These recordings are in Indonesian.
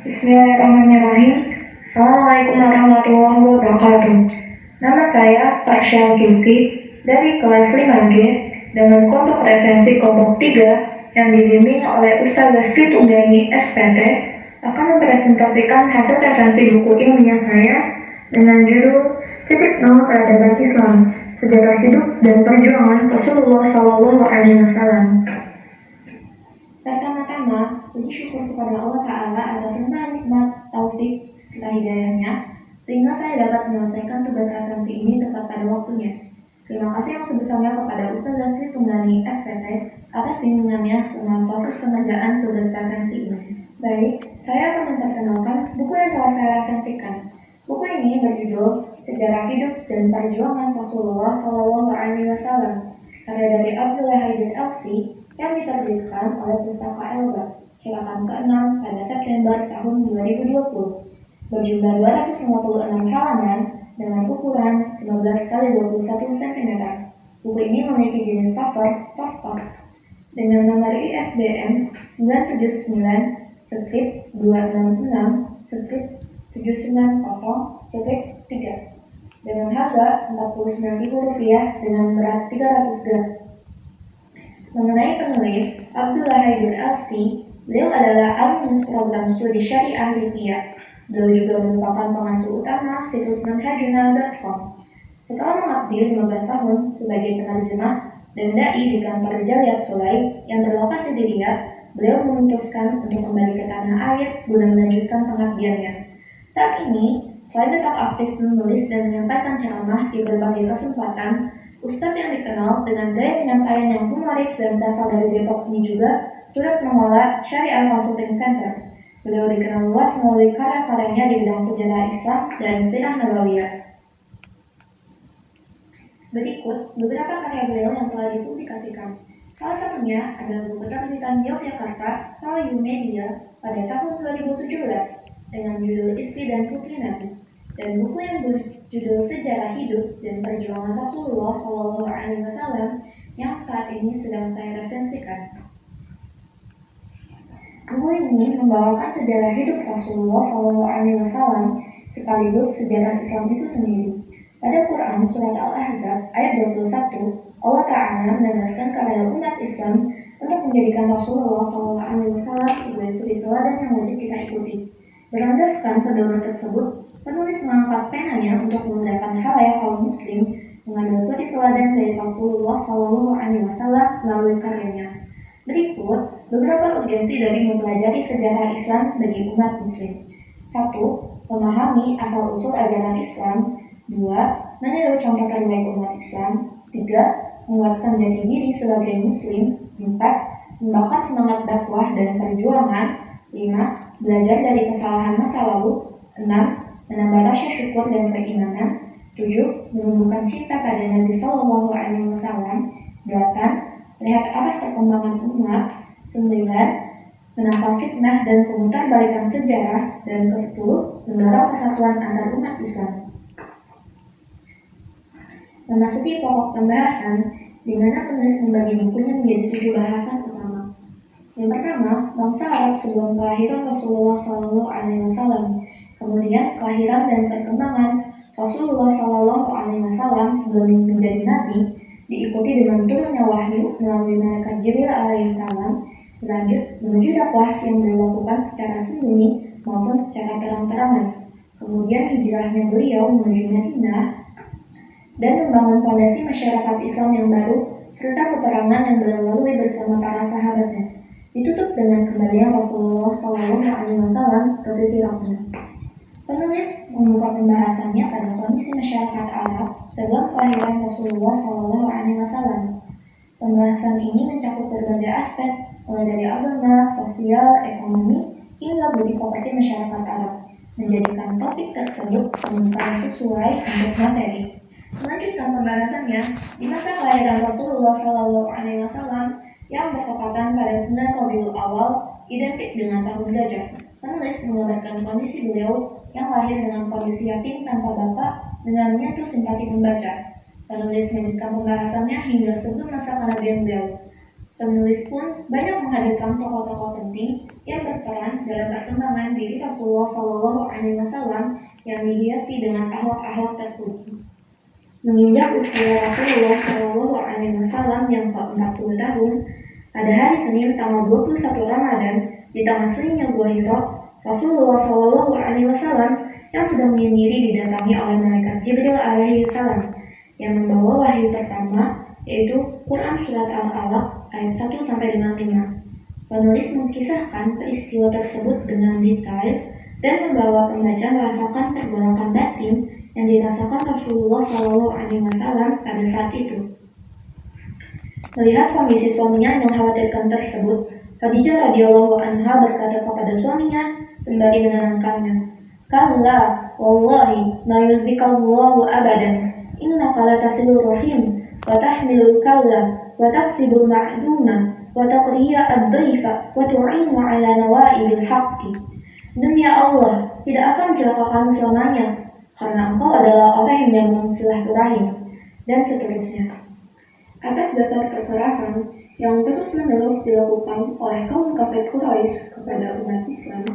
Bismillahirrahmanirrahim. Assalamualaikum warahmatullahi wabarakatuh. Nama saya Farsha Rizky dari kelas 5G dengan kelompok resensi kelompok 3 yang dibimbing oleh Ustazah Sri Tunggani SPT akan mempresentasikan hasil resensi buku ilmiah saya dengan judul Titik Nol Peradaban Islam, Sejarah Hidup dan Perjuangan Rasulullah SAW. Pertama-tama, puji syukur kepada Allah Ta'ala atas limpahan nikmat, taufik, serta hidayahnya, sehingga saya dapat menyelesaikan tugas resensi ini tepat pada waktunya. Terima kasih yang sebesarnya kepada Ustazah Sri Tunggani SPT atas bimbingannya selama proses pengerjaan tugas resensi ini. Baik, saya akan memperkenalkan buku yang telah saya resensikan. Buku ini berjudul Sejarah Hidup dan Perjuangan Rasulullah SAW, karya dari Abdullah Haidar LC, yang diterbitkan oleh Pustaka Elba, cetakan ke-6 pada September tahun 2020. Berjumlah 256 halaman dengan ukuran 15x21 cm. Buku ini memiliki jenis cover softcover dengan nomor ISBN 979-266-790-3 dengan harga Rp49.000 dengan berat 300 gram. Mengenai penulis, Abdullah Haidar LC, beliau adalah alumnus program studi syariah Lipia. Beliau juga merupakan pengasuh utama situs manhajuna.com. Setelah mengabdi 15 tahun sebagai penerjemah dan dai di kantor Jaliat Sulai yang berlokasi di Riyadh, beliau memutuskan untuk kembali ke tanah air guna melanjutkan pengabdiannya. Saat ini, selain tetap aktif menulis dan menyampaikan ceramah di berbagai kesempatan, Ustadz yang dikenal dengan gaya penyampaian yang humoris dan berasal dari Depok ini juga turut mengelola Syariah Consulting Center. Beliau dikenal luas melalui karya-karyanya di bidang sejarah Islam dan sirah nabawiyah. Berikut beberapa karya beliau yang telah dipublikasikan. Salah satunya adalah buku terbitan Yogyakarta Hallyu Media pada tahun 2017 dengan judul Istri dan Putri Nabi, dan buku yang berjudul Sejarah Hidup dan Perjuangan Rasulullah SAW yang saat ini sedang saya resensikan. Buku ini membawakan sejarah hidup Rasulullah SAW sekaligus sejarah Islam itu sendiri. Pada Quran Surat Al-Ahzab ayat 21, Allah Ta'ala menegaskan kepada umat Islam untuk menjadikan Rasulullah SAW sebagai suri teladan yang wajib kita ikuti. Berlandaskan pedoman tersebut, penulis mengangkat penanya untuk memudahkan khalayak kaum muslim mengambil suri teladan dari Rasulullah SAW melalui karyanya. Berikut beberapa urgensi dari mempelajari sejarah Islam bagi umat muslim. 1. Memahami asal-usul ajaran Islam. 2. Meniru contoh terbaik umat Islam. 3. Menguatkan jati diri sebagai muslim. 4. Membakar semangat dakwah dan perjuangan. 5. Belajar dari kesalahan masa lalu. 6. Menambah rasa syukur dan keimanan. 7. Menumbuhkan cinta pada Nabi SAW. 8. Melihat arah perkembangan umat. 9. Menangkal fitnah dan pemutarbalikan sejarah. Dan ke-10. Mendorong persatuan antar umat Islam. Memasuki pokok pembahasan, di mana penulis membagi bukunya menjadi 7 bahasan utama. Yang pertama, bangsa Arab sebelum kelahiran Rasulullah SAW. Kemudian, kelahiran dan perkembangan Rasulullah SAW sebelum menjadi nabi, diikuti dengan turunnya wahyu melalui malaikat Jibril alaihissalam. Berlanjut menuju dakwah yang dilakukan secara sembunyi maupun secara terang-terangan. Kemudian hijrahnya beliau menuju Madinah dan membangun fondasi masyarakat Islam yang baru serta peperangan yang beliau lalui bersama para sahabatnya. Ditutup dengan kembalian Rasulullah SAW ke sisi rohnya. Penulis membuka pembahasannya pada kondisi masyarakat Arab sebelum kelahiran Rasulullah SAW. Pembahasan ini mencakup berbagai aspek, mulai dari agama, sosial, ekonomi, hingga budi pekerti masyarakat Arab, menjadikan topik tersebut sesuai untuk materi. Melanjutkan pembahasannya, di masa kelahiran Rasulullah SAW yang bertepatan pada 9 Rabiul Awal identik dengan tahun gajah. Penulis menggambarkan kondisi beliau yang lahir dengan kondisi yatim tanpa bapak dengan menyentuh simpati pembaca. Penulis melanjutkan pembahasannya hingga sebelum masa kenabian beliau. Penulis pun banyak menghadirkan tokoh-tokoh penting yang berperan dalam perkembangan diri Rasulullah SAW yang dihiasi dengan akhlak-akhlak terpuji. Menginjak usia Rasulullah SAW yang ke-40 tahun, pada hari Senin tanggal 21 Ramadan di Taman Sucinya Gua Hira, Rasulullah SAW yang sedang menyendiri didatangi oleh malaikat Jibril alaihi salam yang membawa wahyu pertama, yaitu Quran Surat Al-Alaq ayat 1 sampai dengan 5. Penulis mengisahkan peristiwa tersebut dengan detail dan membawa pembaca merasakan pergolakan batin yang dirasakan Rasulullah SAW pada saat itu. Melihat kondisi suaminya yang mengkhawatirkan tersebut, Khadijah radhiyallahu anha berkata kepada suaminya sembari menenangkannya, "Kalla, wallahi, ma yuzikallahu abadan. Innaka latasilur rahim, wa tahmilul kalla, wa taksibul ma'duma, wa taqriya ad-dhaifa, wa tu'inu ala nawaibil haqqi." Demi Allah, tidak akan mencelakakanmu selamanya, karena engkau adalah orang yang menyambung silaturahim, dan seterusnya. Atas dasar kekerasan yang terus-menerus dilakukan oleh kaum kafir Quraisy kepada umat Islam,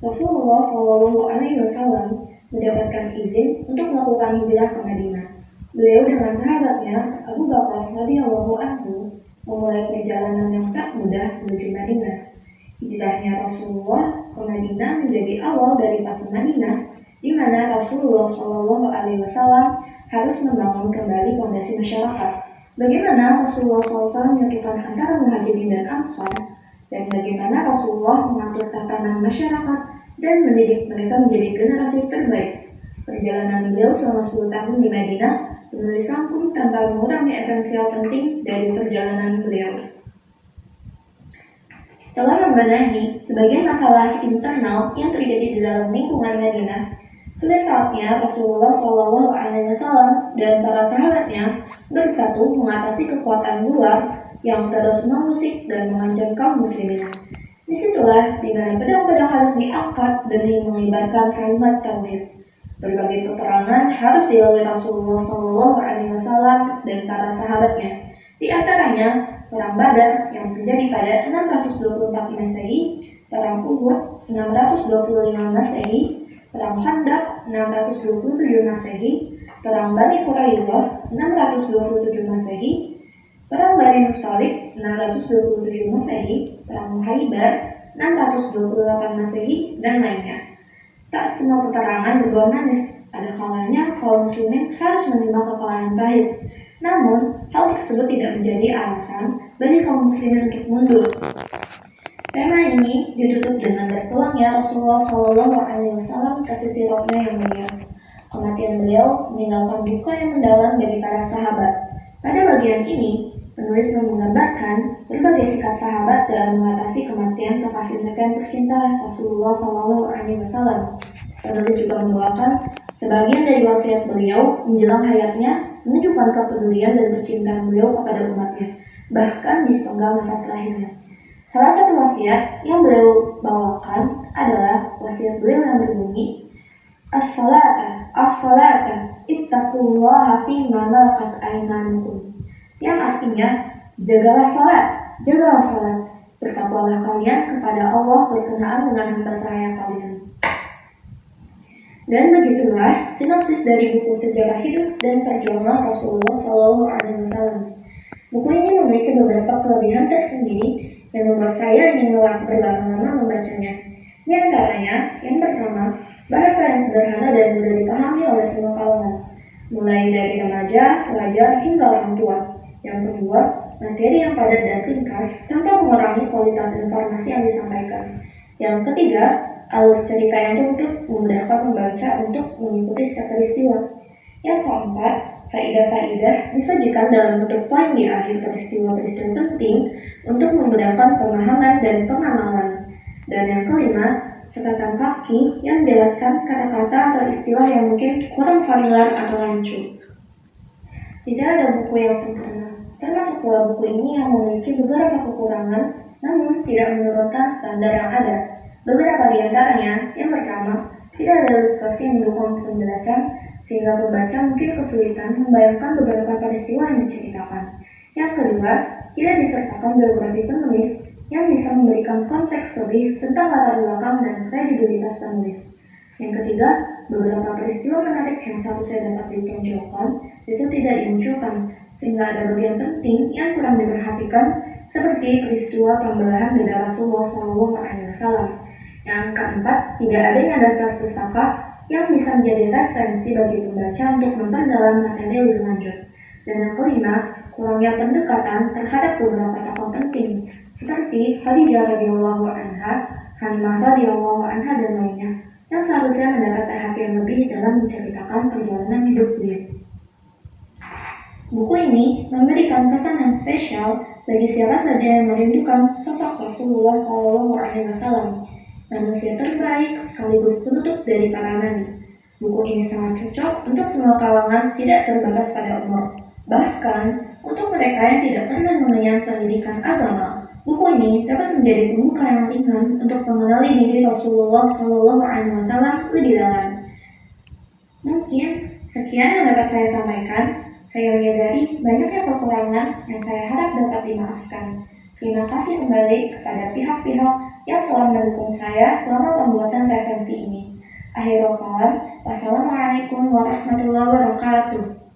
Rasulullah SAW mendapatkan izin untuk melakukan hijrah ke Madinah. Beliau dengan sahabatnya Abu Bakar radhiyallahu anhu memulai perjalanan yang tak mudah menuju Madinah. Hijrahnya Rasulullah ke Madinah menjadi awal dari fase Madinah, di mana Rasulullah SAW harus membangun kembali fondasi masyarakat. Bagaimana Rasulullah SAW menyatukan antara muhajirin dan ansar, dan bagaimana Rasulullah mengatur tatanan masyarakat dan mendidik mereka menjadi generasi terbaik. Perjalanan beliau selama 10 tahun di Madinah penulis rangkum tanpa mengurangi esensial penting dari perjalanan beliau. Setelah membenahi sebagian masalah internal yang terjadi di dalam lingkungan Madinah, sudah saatnya Rasulullah SAW dan para sahabatnya bersatu mengatasi kekuatan luar yang terus mengusik dan mengancam kaum muslimin. Disitulah di mana pedang-pedang harus diangkat demi mengibarkan kalimat tauhid. Berbagai peperangan harus dilalui Rasulullah SAW dan para sahabatnya. Di antaranya Perang Badar yang terjadi pada 624 Masehi, Perang Uhud 625 Masehi, Perang Khandaq 627 Masehi, Perang Bani Quraisyah 627 Masehi, Perang Bani Mustalik 627 Masehi, Perang Khaybar 628 Masehi, dan lainnya. Tak semua peperangan berbuah manis. Ada kalanya kaum muslimin harus menerima kekalahan pahit. Namun, hal tersebut tidak menjadi alasan bagi kaum muslimin untuk mundur. Tema ini ditutup dengan berpulangnya Rasulullah SAW ke sisi rohnya yang mulia. Kematian beliau meninggalkan duka yang mendalam bagi para sahabat. Pada bagian ini, penulis menggambarkan berbagai sikap sahabat dalam mengatasi kematian kekasih mereka yang tercinta Rasulullah SAW. Penulis juga membawakan sebagian dari wasiat beliau menjelang hayatnya, menunjukkan kepedulian dan kecintaan beliau kepada umatnya, bahkan di sepenggal nafas terakhirnya. Salah satu wasiat yang beliau bawakan adalah wasiat beliau yang berbunyi, As-salata, ittaqullaha fima malakat aymanukum. Yang artinya, jagalah salat, bertakwalah kalian kepada Allah berkenaan dengan harta sahaya kalian. Dan begitulah sinopsis dari buku Sejarah Hidup dan Perjuangan Rasulullah SAW. Buku ini memiliki beberapa kelebihan tersendiri yang membuat saya ingin berlama-lama membacanya. Di antaranya, yang pertama, bahasa yang sederhana dan mudah dipahami oleh semua kalangan, mulai dari remaja, pelajar, hingga orang tua. Yang kedua, materi yang padat dan ringkas tanpa mengurangi kualitas informasi yang disampaikan. Yang ketiga, alur cerita yang runtut memudahkan pembaca untuk mengikuti setiap peristiwa. Yang keempat, faidah-faidah disajikan dalam bentuk poin di akhir peristiwa-peristiwa penting untuk memudahkan pemahaman dan pengamalan. Dan yang kelima, catatan kaki yang menjelaskan kata-kata atau istilah yang mungkin kurang familiar atau rancu. Tidak ada buku yang sempurna, termasuk pula buku ini yang memiliki beberapa kekurangan, namun tidak menurunkan standar yang ada. Beberapa di antaranya, yang pertama, tidak ada ilustrasi yang mendukung penjelasan, sehingga pembaca mungkin kesulitan membayangkan beberapa peristiwa yang diceritakan. Yang kedua, kita disertakan biografi penulis yang bisa memberikan konteks lebih tentang latar belakang dan kredibilitas penulis. Yang ketiga, beberapa peristiwa menarik yang seharusnya dapat ditonjolkan itu tidak dimunculkan, sehingga ada bagian penting yang kurang diperhatikan, seperti peristiwa pembelahan dada Rasulullah SAW. Yang keempat, tidak adanya daftar pustaka yang bisa menjadi referensi bagi pembaca untuk memperdalam materi lebih lanjut. Dan yang kelima, kurangnya pendekatan terhadap beberapa tokoh penting, seperti Khadijah radhiyallahu anha, Hanimah radhiyallahu anha dan lainnya, yang seharusnya mendapat perhatian lebih dalam menceritakan perjalanan hidup beliau. Buku ini memberikan kesan yang spesial bagi siapa saja yang merindukan sosok Rasulullah SAW, manusia terbaik sekaligus penutup dari para nabi. Buku ini sangat cocok untuk semua kalangan, tidak terbatas pada umur. Bahkan untuk mereka yang tidak pernah mengenyam pendidikan agama, buku ini dapat menjadi pembuka yang ringan untuk mengenali diri Rasulullah SAW lebih dalam. Mungkin sekian yang dapat saya sampaikan. Saya menyadari banyaknya kekurangan yang saya harap dapat dimaafkan. Terima kasih kembali kepada pihak-pihak yang telah mendukung saya selama pembuatan resensi ini. Akhirul kalam, wassalamualaikum warahmatullahi wabarakatuh.